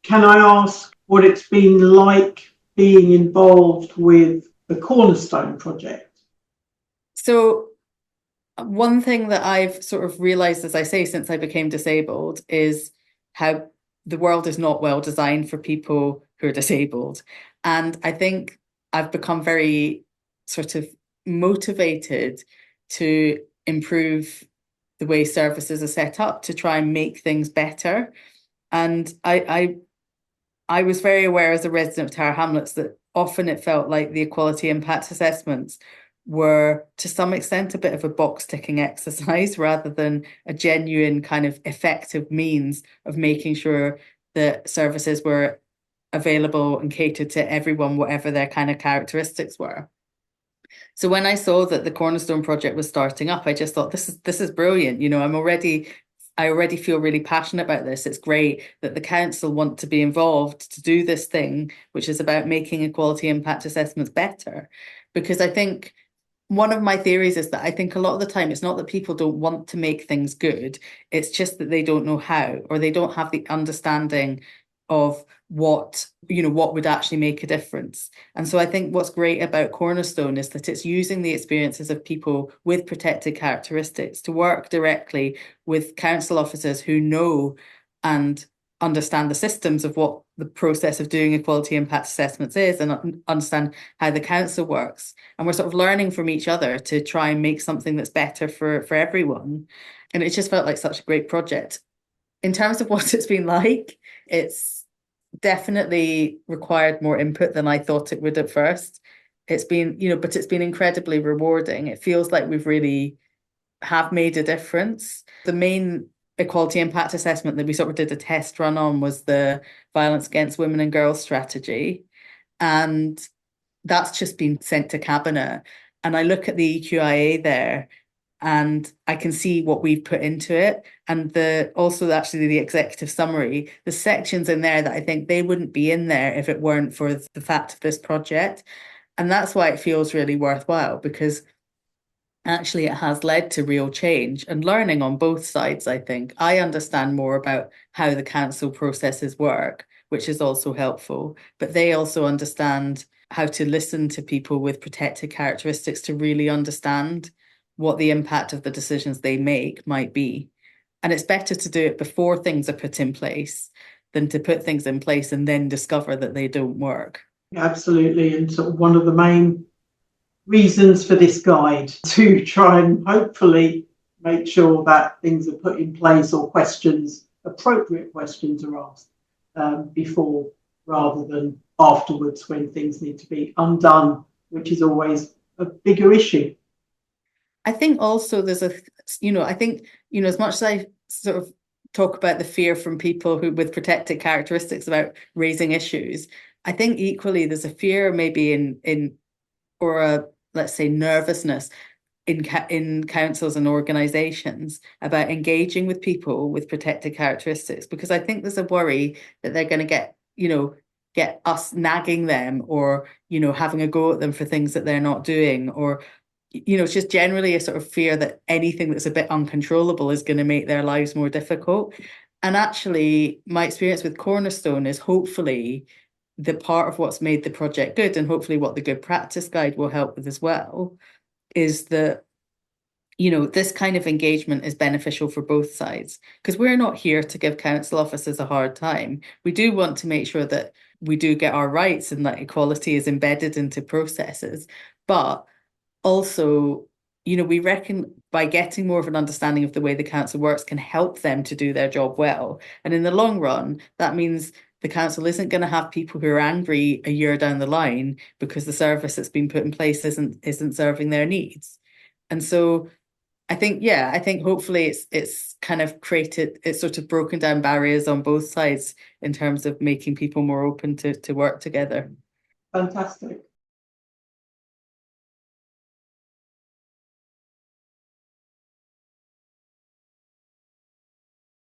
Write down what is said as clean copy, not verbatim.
Can I ask what it's been like being involved with the Cornerstone Project? So one thing that I've sort of realized, as I say, since I became disabled is how the world is not well designed for people who are disabled. And I think I've become very sort of motivated to improve the way services are set up to try and make things better. And I was very aware as a resident of Tower Hamlets that often it felt like the equality impact assessments were to some extent a bit of a box ticking exercise rather than a genuine kind of effective means of making sure that services were available and catered to everyone, whatever their kind of characteristics were. So when I saw that the Cornerstone project was starting up, I just thought this is brilliant. I already feel really passionate about this. It's great that the council want to be involved to do this thing, which is about making equality impact assessments better. Because I think one of my theories is that I think a lot of the time it's not that people don't want to make things good, it's just that they don't know how, or they don't have the understanding of what would actually make a difference. And so I think what's great about Cornerstone is that it's using the experiences of people with protected characteristics to work directly with council officers who know and understand the systems of what the process of doing equality impact assessments is and understand how the council works. And we're sort of learning from each other to try and make something that's better for everyone. And it just felt like such a great project. In terms of what it's been like, it's definitely required more input than I thought it would at first. But it's been incredibly rewarding. It feels like we've really have made a difference. The main equality impact assessment that we sort of did a test run on was the violence against women and girls strategy. And that's just been sent to cabinet. And I look at the EQIA there and I can see what we've put into it. And the executive summary, the sections in there that I think they wouldn't be in there if it weren't for the fact of this project. And that's why it feels really worthwhile, because actually it has led to real change and learning on both sides. I think I understand more about how the council processes work, which is also helpful, but they also understand how to listen to people with protected characteristics to really understand what the impact of the decisions they make might be. And it's better to do it before things are put in place than to put things in place and then discover that they don't work. Absolutely. And sort of one of the main reasons for this guide to try and hopefully make sure that things are put in place or appropriate questions are asked before rather than afterwards when things need to be undone, which is always a bigger issue. I think also as much as I sort of talk about the fear from people who with protected characteristics about raising issues, I think equally there's a fear maybe or a, let's say, nervousness in councils and organizations about engaging with people with protected characteristics, because I think there's a worry that they're going to get us nagging them or, having a go at them for things that they're not doing, or, it's just generally a sort of fear that anything that's a bit uncontrollable is going to make their lives more difficult. And actually, my experience with Cornerstone is hopefully the part of what's made the project good, and hopefully what the good practice guide will help with as well, is that this kind of engagement is beneficial for both sides, because we're not here to give council officers a hard time. We do want to make sure that we do get our rights and that equality is embedded into processes. But also, we reckon by getting more of an understanding of the way the council works can help them to do their job well. And in the long run, that means the council isn't going to have people who are angry a year down the line because the service that's been put in place isn't serving their needs. And so I think hopefully it's kind of it's sort of broken down barriers on both sides in terms of making people more open to work together. Fantastic.